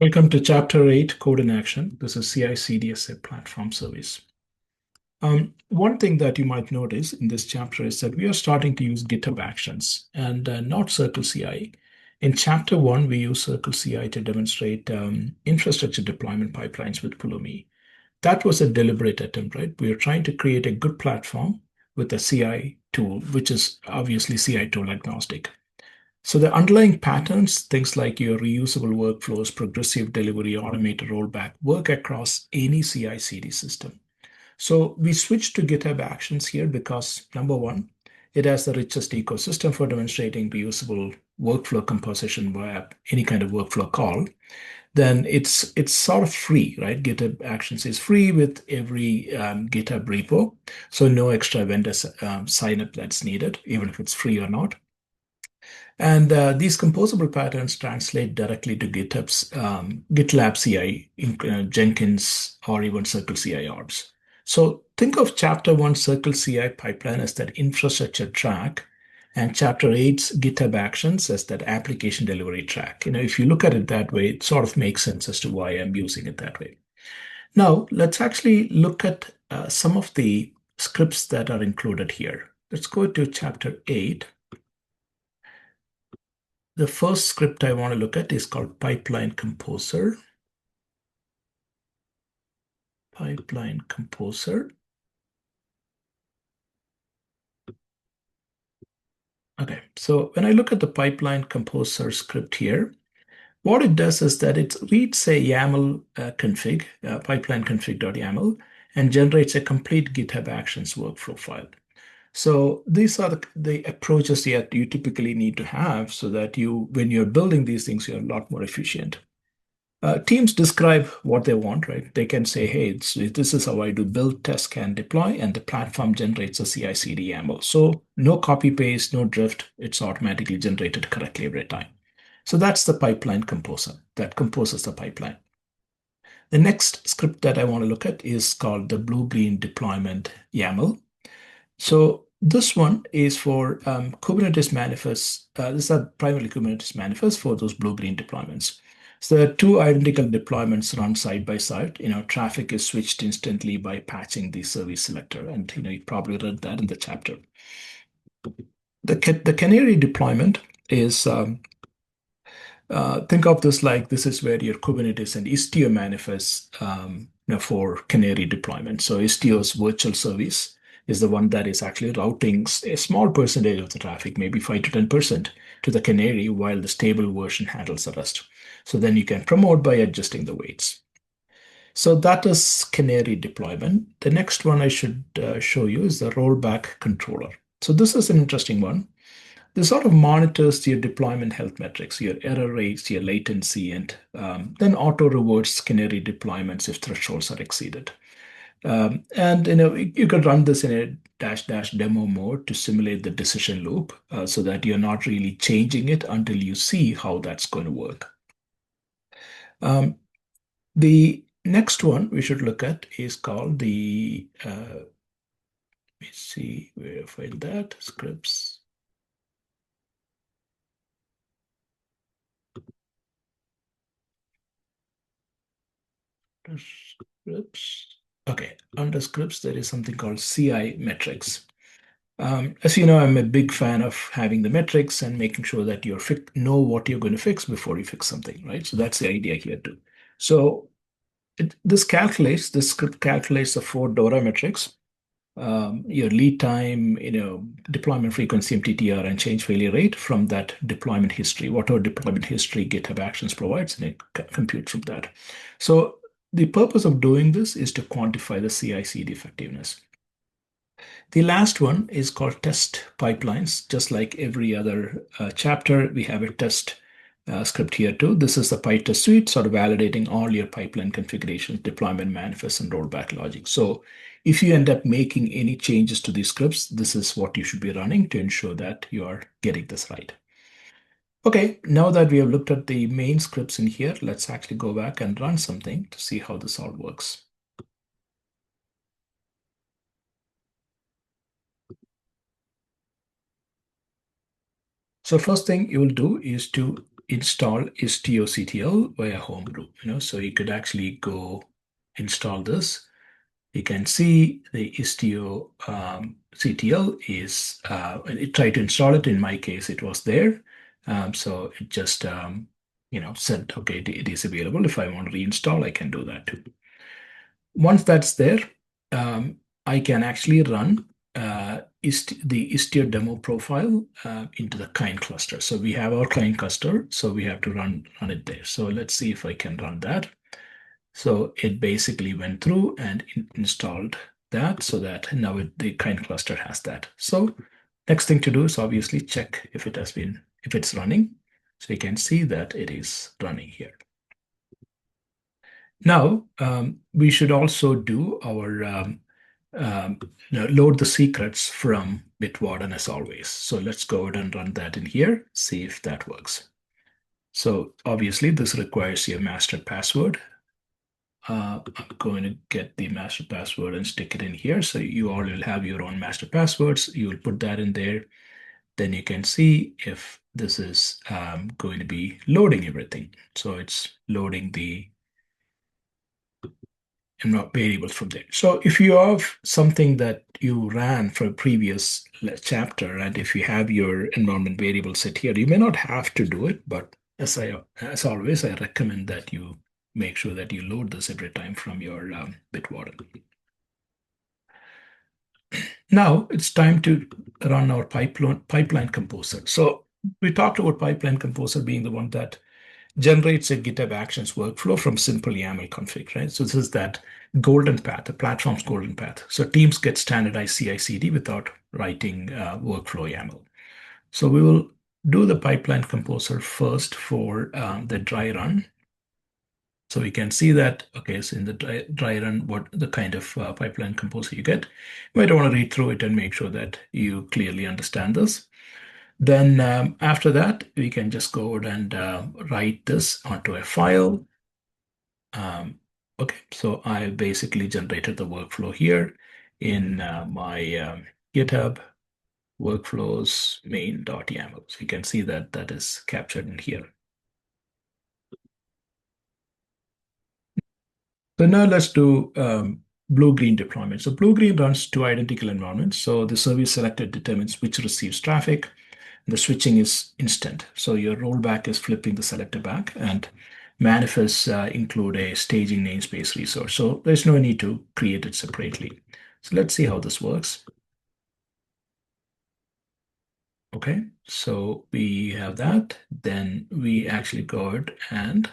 Welcome to Chapter 8, Code in Action. This is CI/CD as a platform service. One thing that you might notice in this chapter is that we are starting to use GitHub Actions and not Circle CI. In Chapter 1, we use Circle CI to demonstrate infrastructure deployment pipelines with Pulumi. That was a deliberate attempt, right? We are trying to create a good platform with a CI tool, which is obviously CI tool agnostic. So the underlying patterns, things like your reusable workflows, progressive delivery, automated rollback, work across any CI/CD system. So we switched to GitHub Actions here because number one, it has the richest ecosystem for demonstrating reusable workflow composition via any kind of workflow call. Then it's sort of free, right? GitHub Actions is free with every GitHub repo, so no extra vendor sign up that's needed, even if it's free or not. And these composable patterns translate directly to GitHub's GitLab CI, Jenkins, or even Circle CI orbs. So think of Chapter 1 Circle CI pipeline as that infrastructure track, and Chapter 8's GitHub Actions as that application delivery track. If you look at it that way, it sort of makes sense as to why I'm using it that way. Now, let's actually look at some of the scripts that are included here. Let's go to Chapter 8. The first script I want to look at is called Pipeline Composer. Pipeline Composer. Okay, so when I look at the Pipeline Composer script here, what it does is that it reads a YAML config, pipeline config.yaml, and generates a complete GitHub Actions workflow file. So these are the approaches that you typically need to have so that when you're building these things, you're a lot more efficient. Teams describe what they want, right? They can say, hey, this is how I do build, test, scan, deploy, and the platform generates a CI/CD YAML. So no copy paste, no drift. It's automatically generated correctly every time. So that's the pipeline composer that composes the pipeline. The next script that I want to look at is called the blue-green deployment YAML. So this one is for Kubernetes manifests. These are primarily Kubernetes manifests for those blue-green deployments. So there are two identical deployments run side by side. Traffic is switched instantly by patching the service selector, and you probably read that in the chapter. The canary deployment is think of this like this is where your Kubernetes and Istio manifests for canary deployment. So Istio's virtual service is the one that is actually routing a small percentage of the traffic, maybe 5 to 10%, to the canary, while the stable version handles the rest. So then you can promote by adjusting the weights. So that is canary deployment. The next one I should show you is the rollback controller. So this is an interesting one. This sort of monitors your deployment health metrics, your error rates, your latency, and then auto reverts canary deployments if thresholds are exceeded. And you could run this in a dash demo mode to simulate the decision loop so that you're not really changing it until you see how that's going to work. The next one we should look at is called the, let me see where I find that, scripts. Scripts. Okay, under scripts, there is something called CI metrics. As you know, I'm a big fan of having the metrics and making sure that you know what you're going to fix before you fix something, right? So that's the idea here too. So this script calculates the four DORA metrics, your lead time, deployment frequency, MTTR, and change failure rate from that deployment history, whatever deployment history GitHub Actions provides, and it computes from that. So the purpose of doing this is to quantify the CI/CD effectiveness. The last one is called test pipelines. Just like every other chapter, we have a test script here too. This is the PyTest suite, sort of validating all your pipeline configurations, deployment manifests, and rollback logic. So if you end up making any changes to these scripts, this is what you should be running to ensure that you are getting this right. Okay, now that we have looked at the main scripts in here, let's actually go back and run something to see how this all works. So first thing you will do is to install istio-ctl via homebrew. So you could actually go install this. You can see the istio ctl is, it tried to install it. In my case, it was there. So it just, said, okay, it is available. If I want to reinstall, I can do that too. Once that's there, um, I can actually run the Istio demo profile into the client cluster. So we have our client cluster, so we have to run it there. So let's see if I can run that. So it basically went through and installed that, so that now the client cluster has that. So next thing to do is obviously check if it's running. So you can see that it is running here. Now, we should also do our load the secrets from Bitwarden as always. So let's go ahead and run that in here, see if that works. So obviously this requires your master password. I'm going to get the master password and stick it in here. So you all will have your own master passwords. You will put that in there. Then you can see if this is going to be loading everything. So it's loading the variables from there. So if you have something that you ran for a previous chapter, and if you have your environment variable set here, you may not have to do it, but as always, I recommend that you make sure that you load this every time from your Bitwarden. Now it's time to run our pipeline composer. So we talked about pipeline composer being the one that generates a GitHub Actions workflow from simple YAML config, right? So this is that golden path, the platform's golden path. So teams get standardized CI/CD without writing workflow YAML. So we will do the pipeline composer first for the dry run. So we can see that, okay, so in the dry run, what the kind of pipeline composer you get. You might want to read through it and make sure that you clearly understand this. Then after that, we can just go ahead and write this onto a file. Okay, so I basically generated the workflow here in my GitHub workflows main.yaml. So you can see that that is captured in here. So now let's do blue-green deployment. So blue-green runs two identical environments. So the service selected determines which receives traffic. The switching is instant. So your rollback is flipping the selector back, and manifests include a staging namespace resource. So there's no need to create it separately. So let's see how this works. Okay, so we have that. Then we actually go ahead and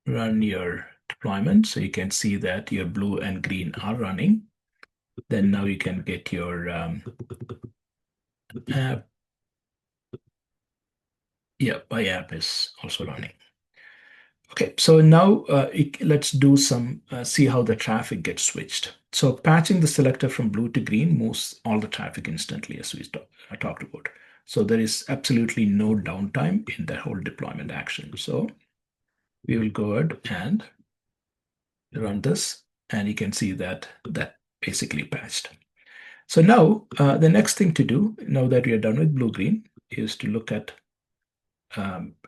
run your deployment. So you can see that your blue and green are running. Then now you can get your app. Yeah, my app is also running. Okay, so now let's do some, see how the traffic gets switched. So patching the selector from blue to green moves all the traffic instantly, as we talked about. So there is absolutely no downtime in that whole deployment action. So we will go ahead and run this, and you can see that that basically patched. So now the next thing to do, now that we are done with blue-green, is to look at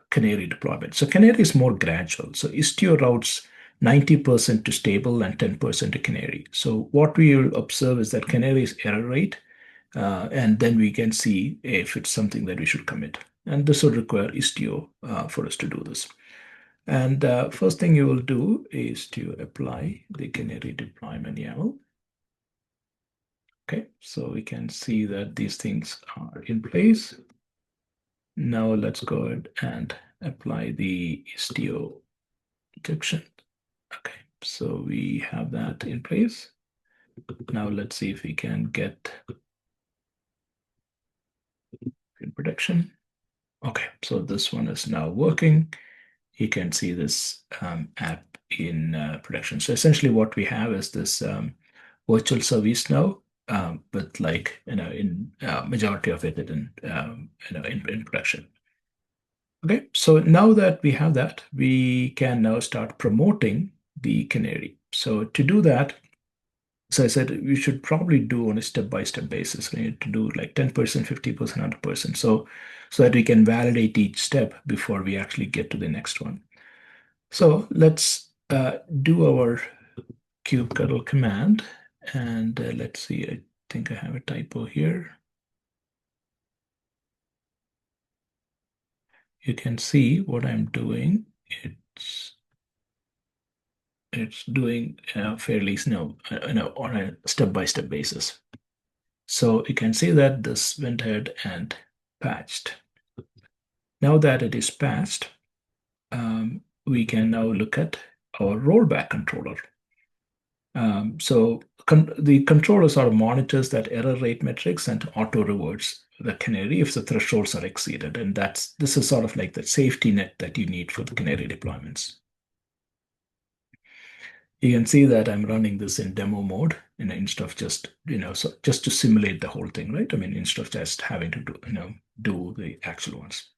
Canary deployment. So Canary is more gradual. So Istio routes 90% to stable and 10% to Canary. So what we will observe is that Canary's error rate, and then we can see if it's something that we should commit. And this would require Istio for us to do this. And first thing you will do is to apply the Canary deployment YAML. Okay, so we can see that these things are in place. Now let's go ahead and apply the Istio encryption. Okay, so we have that in place. Now let's see if we can get in production. Okay, so this one is now working. You can see this app in production. So essentially what we have is this virtual service now, but like, in majority of it in production. Okay, so now that we have that, we can now start promoting the Canary. So to do that, So I said we should probably do on a step-by-step basis. We need to do like 10%, 50%, 100%. So that we can validate each step before we actually get to the next one. So let's do our kubectl command. And let's see, I think I have a typo here. You can see what I'm doing. It's it's doing fairly on a step-by-step basis. So you can see that this went ahead and patched. Now that it is patched, we can now look at our rollback controller. The controller sort of monitors that error rate metrics and auto reverts the canary if the thresholds are exceeded. And this is sort of like the safety net that you need for the canary deployments. You can see that I'm running this in demo mode, instead of just, so just to simulate the whole thing, right? I mean, instead of just having to do the actual ones.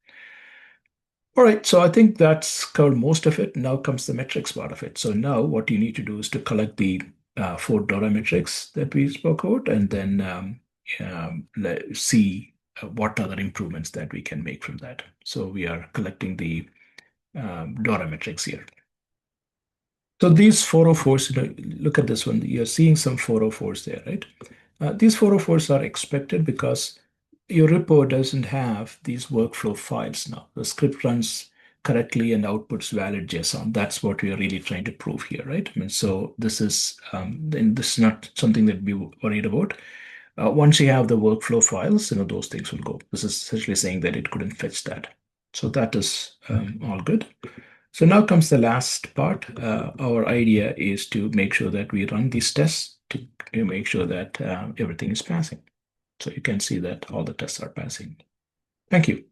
All right, so I think that's covered most of it. Now comes the metrics part of it. So now what you need to do is to collect the four DORA metrics that we spoke about, and then see what other improvements that we can make from that. So we are collecting the DORA metrics here. So these 404s, look at this one. You're seeing some 404s there, right? These 404s are expected because your repo doesn't have these workflow files now. The script runs correctly and outputs valid JSON. That's what we are really trying to prove here, right? I mean, so this is not something that we worried about. Once you have the workflow files, those things will go. This is essentially saying that it couldn't fetch that. So that is all good. So now comes the last part. Our idea is to make sure that we run these tests to make sure that everything is passing. So you can see that all the tests are passing. Thank you.